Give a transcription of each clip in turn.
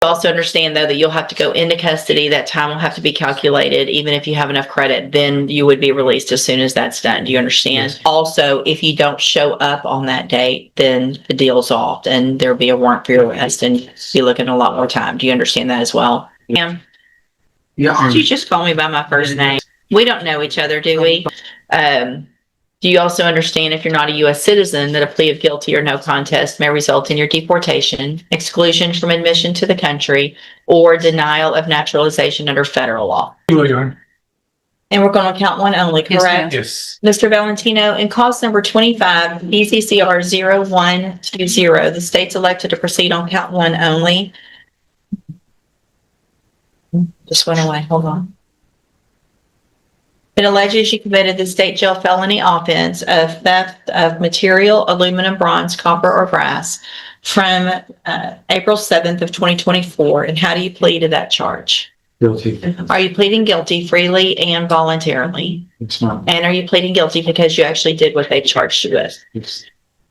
Also understand, though, that you'll have to go into custody. That time will have to be calculated. Even if you have enough credit, then you would be released as soon as that's done. Do you understand? Yes. Also, if you don't show up on that date, then the deal's off and there'll be a warrant for your arrest and you'll be looking a lot more time. Do you understand that as well? Ma'am? Yeah. You just call me by my first name. We don't know each other, do we? Do you also understand, if you're not a U.S. citizen, that a plea of guilty or no contest may result in your deportation, exclusion from admission to the country, or denial of naturalization under federal law? Your Honor. And we're going to count one only, correct? Yes. Mr. Valentino, in cause number 25, BCCR 0120, the state's elected to proceed on count one only. Just went away. Hold on. It alleges you committed the state jail felony offense of theft of material, aluminum, bronze, copper, or brass from April 7th of 2024. And how do you plead to that charge? Guilty. Are you pleading guilty freely and voluntarily? It's not. And are you pleading guilty because you actually did what they charged you with? Yes.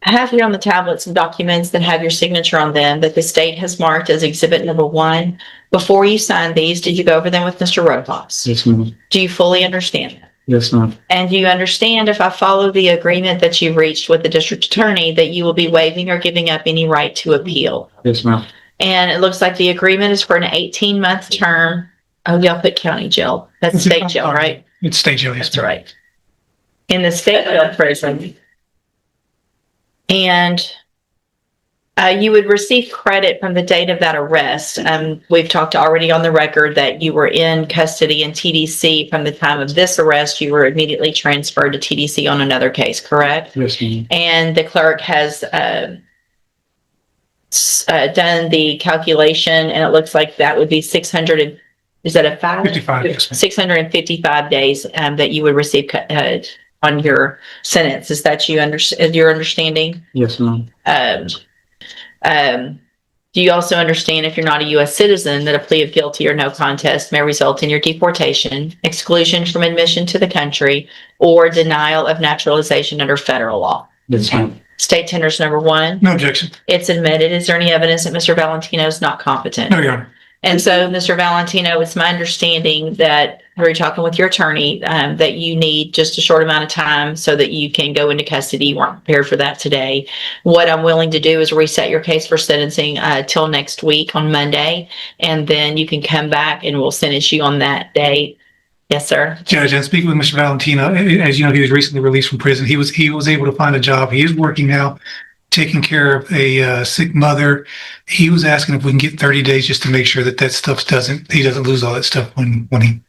I have here on the tablet some documents that have your signature on them that the state has marked as exhibit number 1. Before you signed these, did you go over them with Mr. Rojas? Yes, ma'am. Do you fully understand that? Yes, ma'am. And do you understand, if I follow the agreement that you've reached with the district attorney, that you will be waiving or giving up any right to appeal? Yes, ma'am. And it looks like the agreement is for an 18-month term. Oh, y'all put county jail. That's state jail, right? It's state jail, yes. That's right. In the state jail prison. And you would receive credit from the date of that arrest. We've talked already on the record that you were in custody in TDC from the time of this arrest. You were immediately transferred to TDC on another case, correct? Yes, ma'am. And the clerk has done the calculation, and it looks like that would be 600. Is that a 55, yes, ma'am. 655 days that you would receive on your sentence. Is that your understanding? Yes, ma'am. Do you also understand, if you're not a U.S. citizen, that a plea of guilty or no contest may result in your deportation, exclusion from admission to the country, or denial of naturalization under federal law? Yes, ma'am. State tenders number 1. No objection. It's admitted. Is there any evidence that Mr. Valentino is not competent? No, Your Honor. And so, Mr. Valentino, it's my understanding that we're talking with your attorney, that you need just a short amount of time so that you can go into custody. You weren't prepared for that today. What I'm willing to do is reset your case for sentencing till next week on Monday, and then you can come back and we'll sentence you on that day. Yes, sir. Judge, and speaking with Mr. Valentino, as you know, he was recently released from prison. He was able to find a job. He is working now, taking care of a sick mother. He was asking if we can get 30 days just to make sure that stuff he doesn't lose all that stuff when he,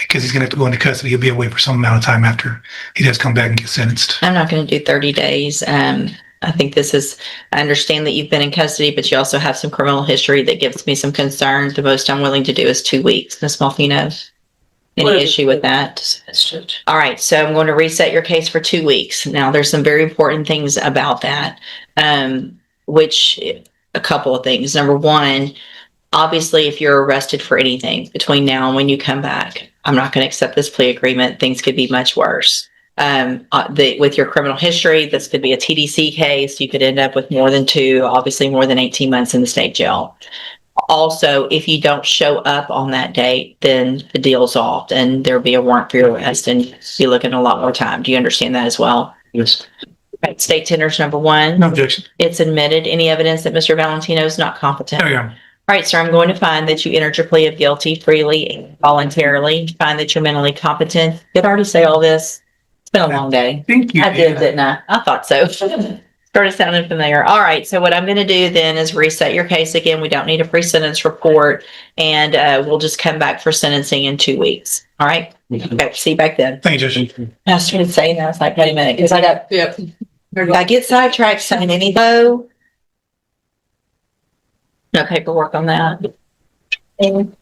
because he's going to have to go into custody. He'll be away for some amount of time after he does come back and get sentenced. I'm not going to do 30 days. I think I understand that you've been in custody, but you also have some criminal history that gives me some concern. The most I'm willing to do is 2 weeks. Ms. Malfino, any issue with that? All right, so I'm going to reset your case for 2 weeks. Now, there's some very important things about that, which a couple of things. Number 1, obviously, if you're arrested for anything between now and when you come back, I'm not going to accept this plea agreement. Things could be much worse. With your criminal history, this could be a TDC case. You could end up with more than 2, obviously more than 18 months in the state jail. Also, if you don't show up on that date, then the deal's off and there'll be a warrant for your arrest and you'll be looking a lot more time. Do you understand that as well? Yes. Right. State tenders number 1. No objection. It's admitted. Any evidence that Mr. Valentino is not competent? No, Your Honor. All right, sir, I'm going to find that you entered your plea of guilty freely and voluntarily. Find that you're mentally competent. Did I already say all this? It's been a long day. Thank you. I did, didn't I? I thought so. Started sounding familiar. All right, so what I'm going to do then is reset your case again. We don't need a pre-sentence report, and we'll just come back for sentencing in 2 weeks. All right? Okay, see you back then. Thank you, Judge. I started saying that. I was like, wait a minute, because I get sidetracked saying any though. No paperwork on that. Good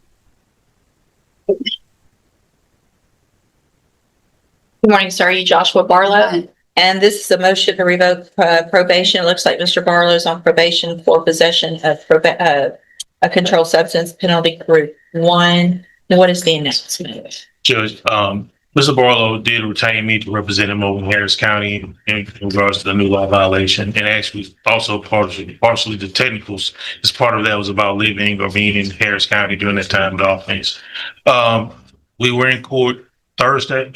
morning, sir. Are you Joshua Barlow? And this is a motion to revoke probation. It looks like Mr. Barlow is on probation for possession of a controlled substance, penalty group 1. Now, what is the announcement? Judge, Mr. Mr. Barlow did retain me to represent him over in Harris County in regards to the new law violation, and actually also partially the technicals. As part of that was about living or being in Harris County during that time of the offense. We were in court Thursday.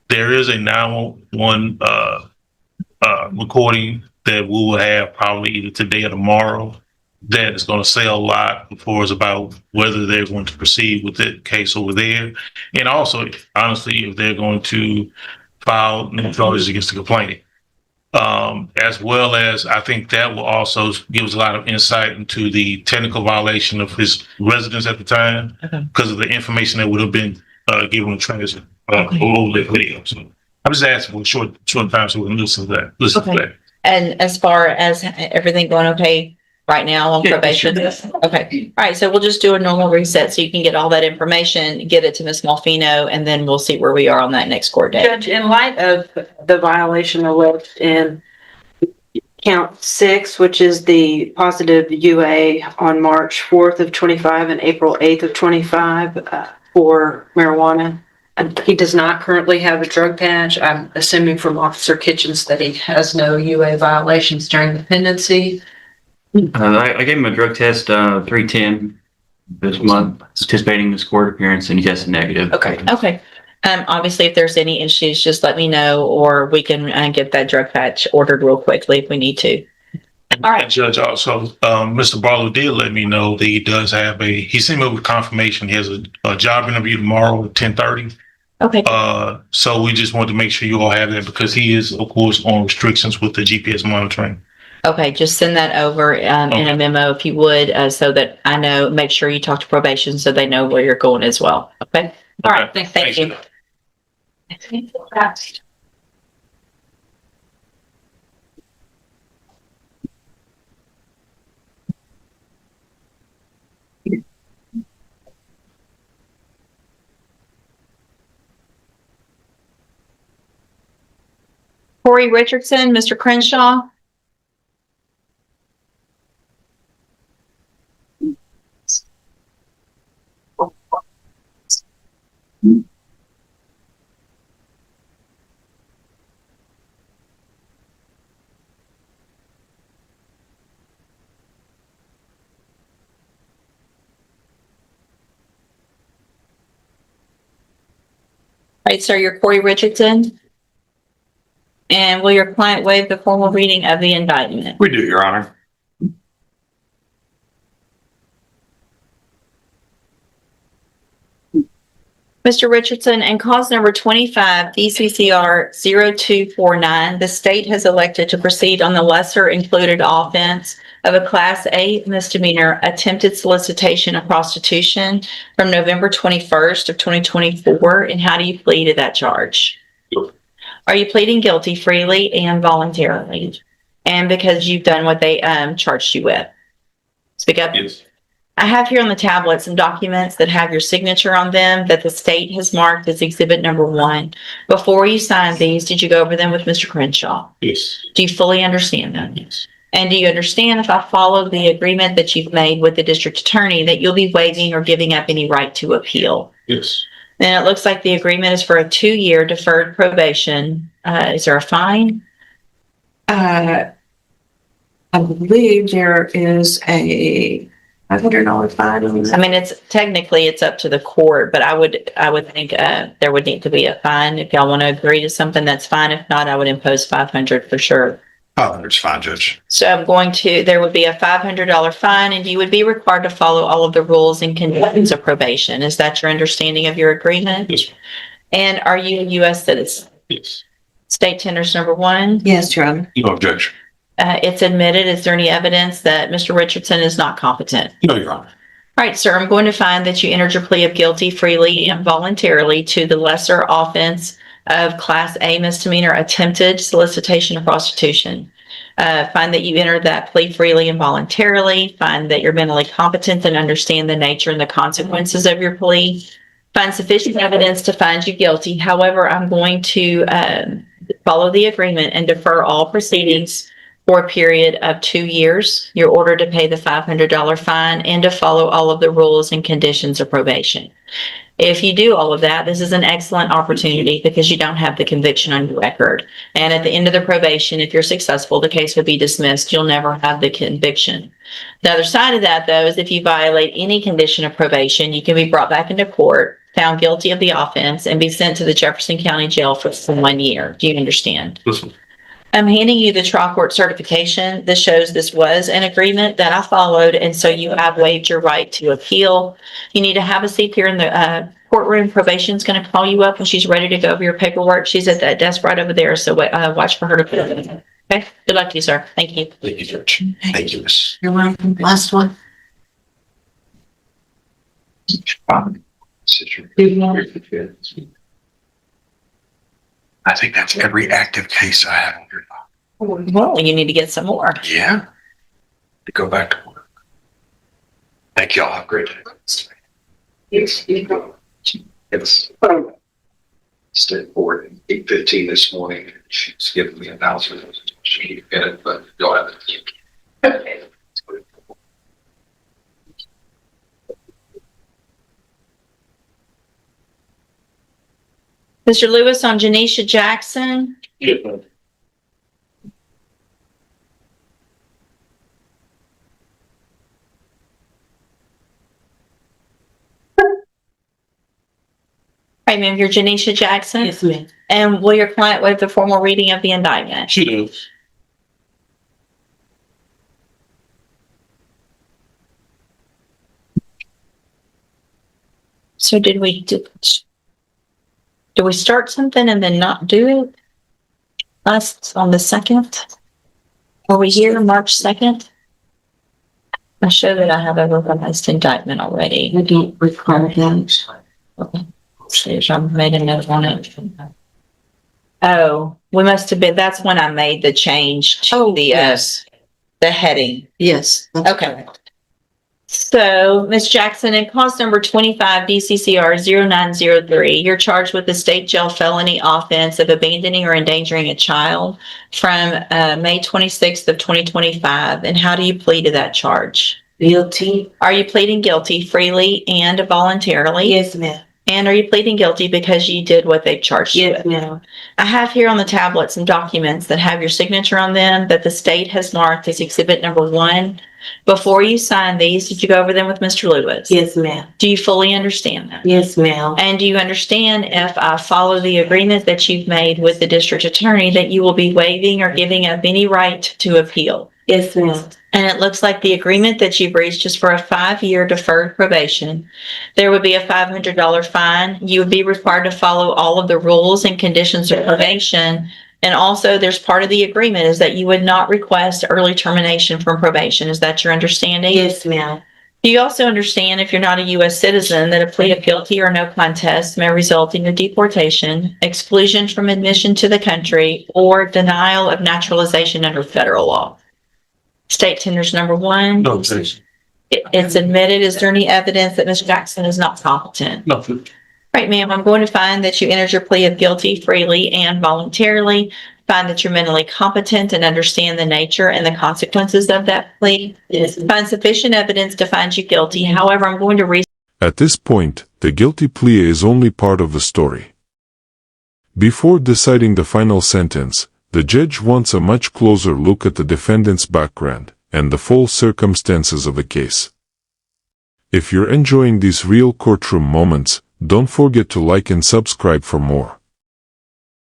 There is a 911 recording that we will have probably either today or tomorrow. That is going to say a lot before it's about whether they're going to proceed with the case over there. And also, honestly, if they're going to file new charges against the complainant. As well as I think that will also give us a lot of insight into the technical violation of his residence at the time because of the information that would have been given to transit over the video. So I'm just asking for a short time so we can listen to that. To that. And as far as everything going okay right now on probation? Okay. All right. So we'll just do a normal reset so you can get all that information, get it to Ms. Malfino, and then we'll see where we are on that next court date. Judge, in light of the violation alleged in count 6, which is the positive UA on March 4th of 25 and April 8th of 25 for marijuana, he does not currently have a drug patch. I'm assuming from Officer Kitchens that he has no UA violations during the pendency. I gave him a drug test 310 this month, anticipating this court appearance, and he tested negative. Okay. Obviously, if there's any issues, just let me know, or we can get that drug patch ordered real quickly if we need to. All right. And Judge, also, Mr. Barlow did let me know that he does have he sent me over confirmation. He has a job interview tomorrow at 10:30. Okay. So we just wanted to make sure you all have that because he is, of course, on restrictions with the GPS monitoring. Okay, just send that over in a memo if you would, so that I know. Make sure you talk to probation so they know where you're going as well. Okay. All right. Thank you. Corey Richardson, Mr. Crenshaw. All right, sir, you're Corey Richardson. And will your client waive the formal reading of the indictment? We do, Your Honor. Mr. Richardson, in cause number 25, DCCR 0249, the state has elected to proceed on the lesser included offense of a Class A misdemeanor attempted solicitation of prostitution from November 21st of 2024. And how do you plead to that charge? Are you pleading guilty freely and voluntarily? And because you've done what they charged you with? Speak up. Yes. I have here on the tablet some documents that have your signature on them that the state has marked as exhibit number 1. Before you signed these, did you go over them with Mr. Crenshaw? Yes. Do you fully understand them? Yes. And do you understand, if I follow the agreement that you've made with the district attorney, that you'll be waiving or giving up any right to appeal? Yes. Then it looks like the agreement is for a 2-year deferred probation. Is there a fine? I believe there is a $500 fine. I mean, it's up to the court, but I would think there would need to be a fine. If y'all want to agree to something, that's fine. If not, I would impose $500 for sure. 500's fine, Judge. So there would be a $500 fine, and you would be required to follow all of the rules and conditions of probation. Is that your understanding of your agreement? Yes. And are you a U.S. citizen? Yes. State tenders number 1. Yes, Your Honor. No objection. It's admitted. Is there any evidence that Mr. Richardson is not competent? No, Your Honor. All right, sir, I'm going to find that you entered your plea of guilty freely and voluntarily to the lesser offense of Class A misdemeanor attempted solicitation of prostitution. Find that you entered that plea freely and voluntarily. Find that you're mentally competent and understand the nature and the consequences of your plea. Find sufficient evidence to find you guilty. However, I'm going to follow the agreement and defer all proceedings for a period of 2 years. You're ordered to pay the $500 fine and to follow all of the rules and conditions of probation. If you do all of that, this is an excellent opportunity because you don't have the conviction on your record. And at the end of the probation, if you're successful, the case would be dismissed. You'll never have the conviction. The other side of that, though, is if you violate any condition of probation, you can be brought back into court, found guilty of the offense, and be sent to the Jefferson County Jail for 1 year. Do you understand? Listen, I'm handing you the trial court certification that shows this was an agreement that I followed, and so you have waived your right to appeal. You need to have a seat here in the courtroom. Probation's going to call you up when she's ready to go over your paperwork. She's at that desk right over there, so watch for her to put it in. Okay, good luck to you, sir. Thank you. Thank you, Judge. Thank you, Miss. You're welcome. Last one. I think that's every active case I have here. Well, you need to get some more. Yeah. To go back to work. Thank y'all. Have a great day. Yes. Stayed forward at 8:15 this morning. She's giving me an announcement. She didn't get it, but you'll have it. Mr. Lewis on Janisha Jackson. Right, ma'am, you're Janisha Jackson? Yes, ma'am. And will your client waive the formal reading of the indictment? she does. So did we start something and then not do it? Last on the 2nd? Were we here March 2nd? I show that I have a revised indictment already. I don't recall that. Okay. See, I made a note on it. Oh, we must have been, that's when I made the change to the heading. Yes. Okay. So, Ms. Jackson, in cause number 25 DCCR 0903, you're charged with the state jail felony offense of abandoning or endangering a child from May 26th of 2025. And how do you plead to that charge? Guilty? Are you pleading guilty freely and voluntarily? Yes, ma'am. And are you pleading guilty because you did what they charged you Yes, with? ma'am. I have here on the tablet some documents that have your signature on them that the state has marked as exhibit number 1. Before you sign these, did you go over them with Mr. Lewis? Yes, ma'am. Do you fully understand them? Yes, ma'am. And do you understand if I follow the agreement that you've made with the district attorney that you will be waiving or giving up any right to appeal? Yes, ma'am. And it looks like the agreement that you've reached is for a 5-year deferred probation. There would be a $500 fine. You would be required to follow all of the rules and conditions of probation. And also there's part of the agreement is that you would not request early termination from probation. Is that your understanding? Yes, ma'am. Do you also understand if you're not a U.S. citizen that a plea of guilty or no contest may result in your deportation, exclusion from admission to the country, or denial of naturalization under federal law? State tenders number 1. No, Judge. It's admitted. Is there any evidence that Ms. Jackson is not competent? No. Right, ma'am. I'm going to find that you entered your plea of guilty freely and voluntarily. Find that you're mentally competent and understand the nature and the consequences of that plea. Yes. Find sufficient evidence to find you guilty. However, I'm going to read. At this point, the guilty plea is only part of the story. Before deciding the final sentence, the judge wants a much closer look at the defendant's background and the full circumstances of the case. If you're enjoying these real courtroom moments, don't forget to like and subscribe for more.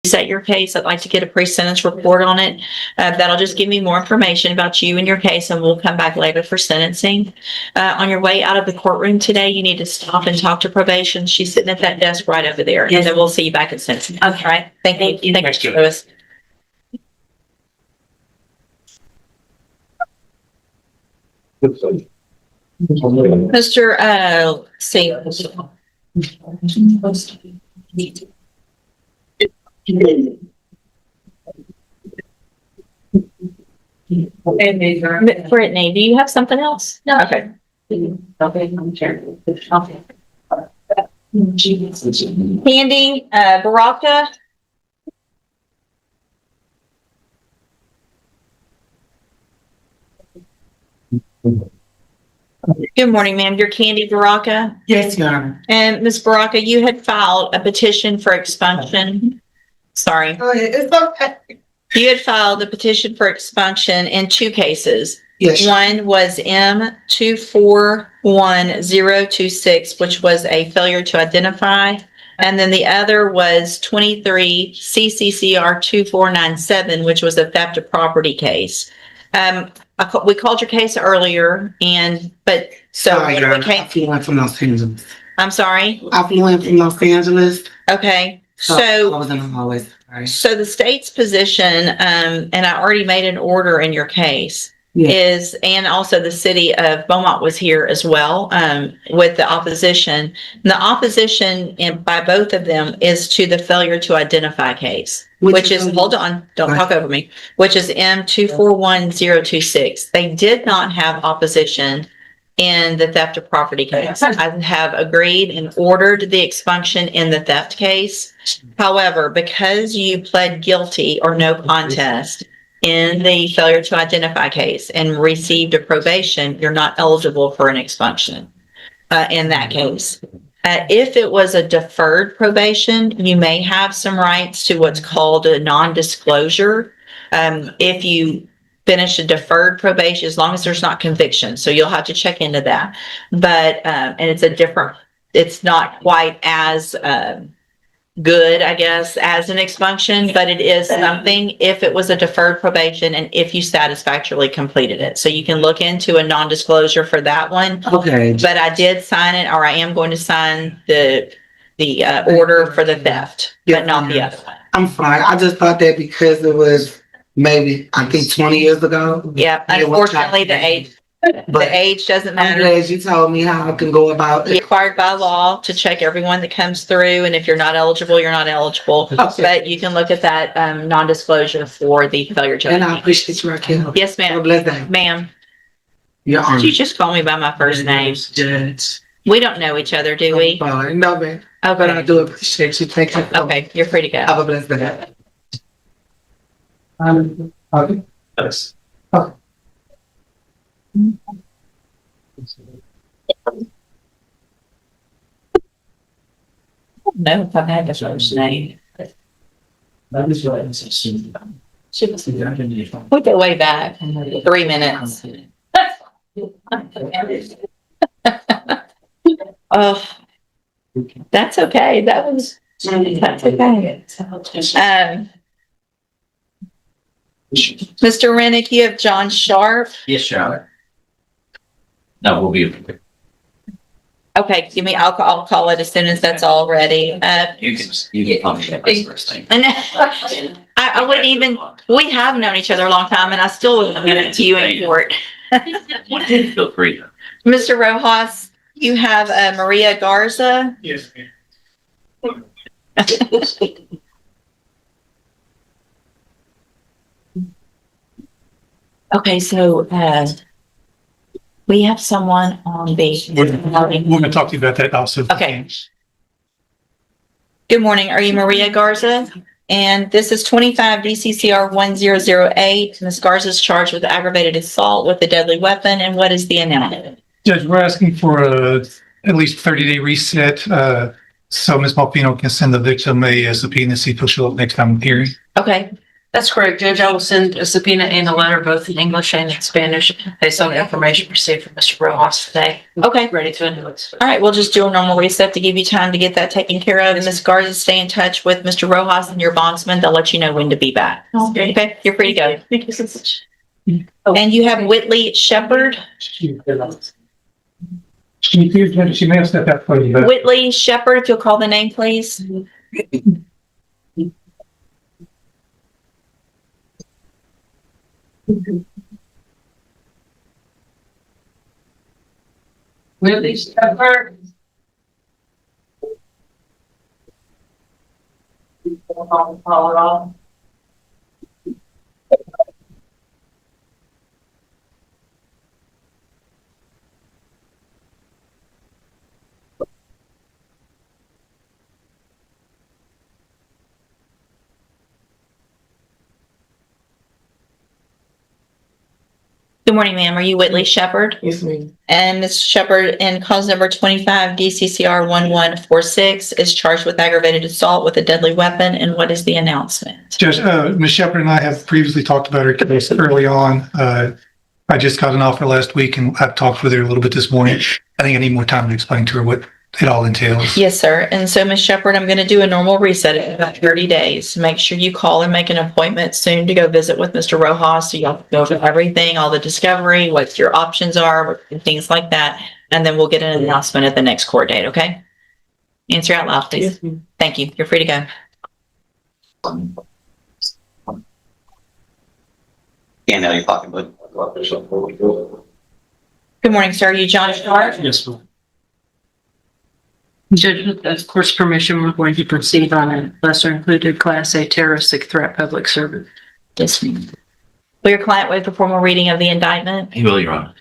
Set your case. I'd like to get a pre-sentence report on it. That'll just give me more information about you and your case, and we'll come back later for sentencing. On your way out of the courtroom today, you need to stop and talk to probation. She's sitting at that desk right over there, and Yes. then we'll see you back at sentencing. Okay. All right. Thank you. Thank Thanks, you, Judge. Lewis. Mr. Let's see. Brittany, do you have something else? No. Okay. Candy, Baraka. Good morning, ma'am. You're Candy Baraka. Yes, Your Honor. And Ms. Baraka, you had filed a petition for expunction. Sorry. Go ahead. It's okay. You had filed a petition for expunction in two cases. Yes. One was M241026, which was a failure to identify. And then the other was 23 CCCR 2497, which was a theft of property case. We called your case earlier Sorry, Your we Honor. I came, flew in from Los Angeles. I'm sorry. I flew in from Los Angeles. Okay. I was in the hallway. Sorry. So the state's position, and I already made an order in your case, Yeah. and also the city of Beaumont was here as well, with the opposition. The opposition by both of them is to the failure to identify case, which is, hold on, don't talk over me, which is M241026. They did not have opposition in the theft of property case. I have agreed and ordered the expunction in the theft case. However, because you pled guilty or no contest in the failure to identify case and received a probation, you're not eligible for an expunction in that case. If it was a deferred probation, you may have some rights to what's called a non-disclosure. If you finish a deferred probation, as long as there's not conviction. So you'll have to check into that. But, and it's not quite as good, I guess, as an expunction, but it is something if it was a deferred probation and if you satisfactorily completed it. So you can look into a non-disclosure for that one. Okay. But I did sign it, or I am going to sign the order for the theft, but not the other one. I'm fine. I just thought that because it was maybe, I think 20 years ago. Yeah, unfortunately, the age doesn't I'm matter. glad you told me how I can go about You're it. required by law to check everyone that comes through, and if you're not eligible, you're not eligible. Okay. But you can look at that non-disclosure for the failure to. And I appreciate you, Raquel. Yes, Have a ma'am. blessed day. Ma'am, Your Honor. did you just call me by my first name? Judge. We don't know each other, do we? Fine. No, man. But I Okay. do appreciate you. Thank you. Okay, you're free to go. Have a blessed day. Okay. Yes. No, if I've had the first name. We go way back, 3 minutes. Oh, that's okay. That's okay. Mr. Rennick, you have John Sharp. Yes, Your Honor. No, we'll be. Okay, I'll call it as soon as that's all ready. You can call me that first thing. And I wouldn't even, we have known each other a long time and I still wouldn't give it to you in court. Feel free. Mr. Rojas, you have Maria Garza. Yes, ma'am. Okay, so we have someone on We're going to talk to you about that also. Okay. Good morning. Are you Maria Garza? And this is 25 DCCR 1008. Ms. Garza is charged with aggravated assault with a deadly weapon. And what is the amount? Judge, we're asking for at least 30-day reset, so Ms. Malpino can send the victim a subpoena, see if he'll show up next time in hearing. Okay. That's correct, Judge. I will send a subpoena and a letter, both in English and in Spanish, based on the information received from Mr. Rojas today. Okay. Ready to endorse. All right. We'll just do a normal reset to give you time to get that taken care of. And Ms. Garza, stay in touch with Mr. Rojas and your bondsman. They'll let you know when to be back. Okay. You're free to go. Thank you so much. And you have Whitley Shepherd. She may have stepped out for you, but Whitley Shepherd, if you'll call the name, please. Whitley Shepherd. Good morning, ma'am. Are you Whitley Shepherd? Yes, ma'am. And Ms. Shepherd, in cause number 25 DCCR 1146 is charged with aggravated assault with a deadly weapon. And what is the announcement? Judge, Ms. Shepherd and I have previously talked about her case early on. I just got an offer last week and I've talked with her a little bit this morning. I think I need more time to explain to her what it all entails. Yes, sir. And so, Ms. Shepherd, I'm going to do a normal reset in about 30 days. Make sure you call and make an appointment soon to go visit with Mr. Rojas. So you'll go over everything, all the discovery, what your options are, and things like that. And then we'll get an announcement at the next court date, okay? Answer out loud, please. Yes, ma'am. Thank you. You're free to go. Can't have your pocketbook. Good morning, sir. Are you John Sharp? Yes, ma'am. Judge, with the court's permission, we're going to proceed on a lesser included Class A terroristic threat public servant. Yes, ma'am. Will your client waive the formal reading of the indictment? He will, Your Honor.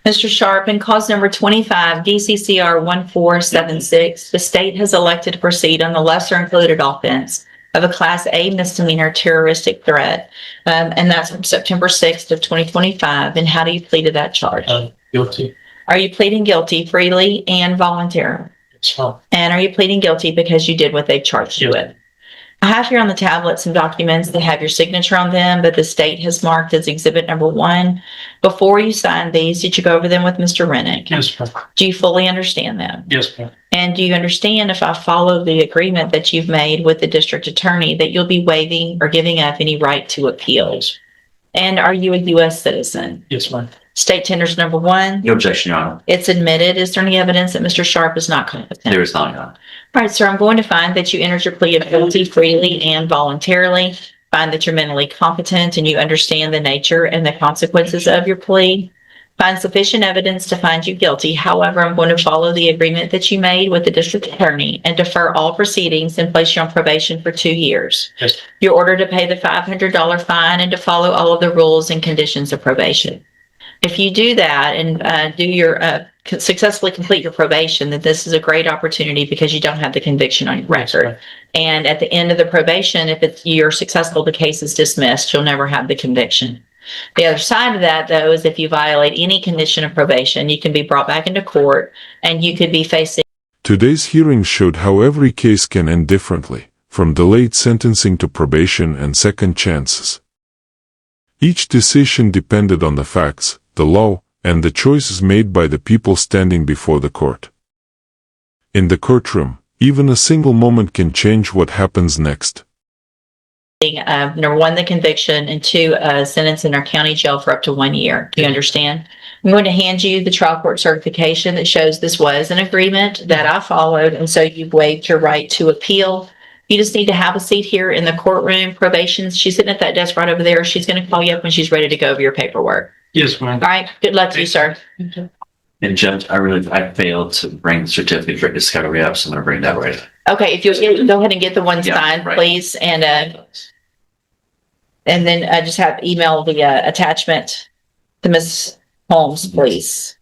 Mr. Sharp, in cause number 25 DCCR 1476, the state has elected to proceed on the lesser included offense of a Class A misdemeanor terroristic threat. And that's from September 6th of 2025. And how do you plead to that charge? Guilty. Are you pleading guilty freely and voluntarily? Yes, ma'am. And are you pleading guilty because you did what they charged you with? I have here on the tablet some documents that have your signature on them, but the state has marked as exhibit number 1. Before you sign these, did you go over them with Mr. Rennick? Yes, ma'am. Do you fully understand them? Yes, ma'am. And do you understand, if I follow the agreement that you've made with the district attorney, that you'll be waiving or giving up any right to appeal? Yes. And are you a U.S. citizen? Yes, ma'am. State tenders number 1. No objection, Your Honor. It's admitted. Is there any evidence that Mr. Sharp is not competent? There is not, Your Honor. All right, sir, I'm going to find that you entered your plea of guilty freely and voluntarily. Find that you're mentally competent and you understand the nature and the consequences of your plea. Find sufficient evidence to find you guilty. However, I'm going to follow the agreement that you made with the district attorney and defer all proceedings and place you on probation for 2 years. Yes. You're ordered to pay the $500 fine and to follow all of the rules and conditions of probation. If you do that and do your successfully complete your probation, then this is a great opportunity because you don't have the conviction on your record. And at the end of the probation, if you're successful, the case is dismissed. You'll never have the conviction. The other side of that, though, is if you violate any condition of probation, you can be brought back into court and you could be facing. Today's hearing showed how every case can end differently, from delayed sentencing to probation and second chances. Each decision depended on the facts, the law, and the choices made by the people standing before the court. In the courtroom, even a single moment can change what happens next. Number 1, the conviction, and 2, a sentence in our county jail for up to 1 year. Do you understand? I'm going to hand you the trial court certification that shows this was an agreement that I followed, and so you've waived your right to appeal. You just need to have a seat here in the courtroom. Probation, she's sitting at that desk right over there. She's going to call you up when she's ready to go over your paperwork. Yes, ma'am. All right. Good luck to you, sir. And Judge, I failed to bring the certificate for discovery up, so I'm gonna bring that right. Okay. If you'll go ahead and get the one Yeah, signed, right. please, and then just have email the attachment to Ms. Holmes, please.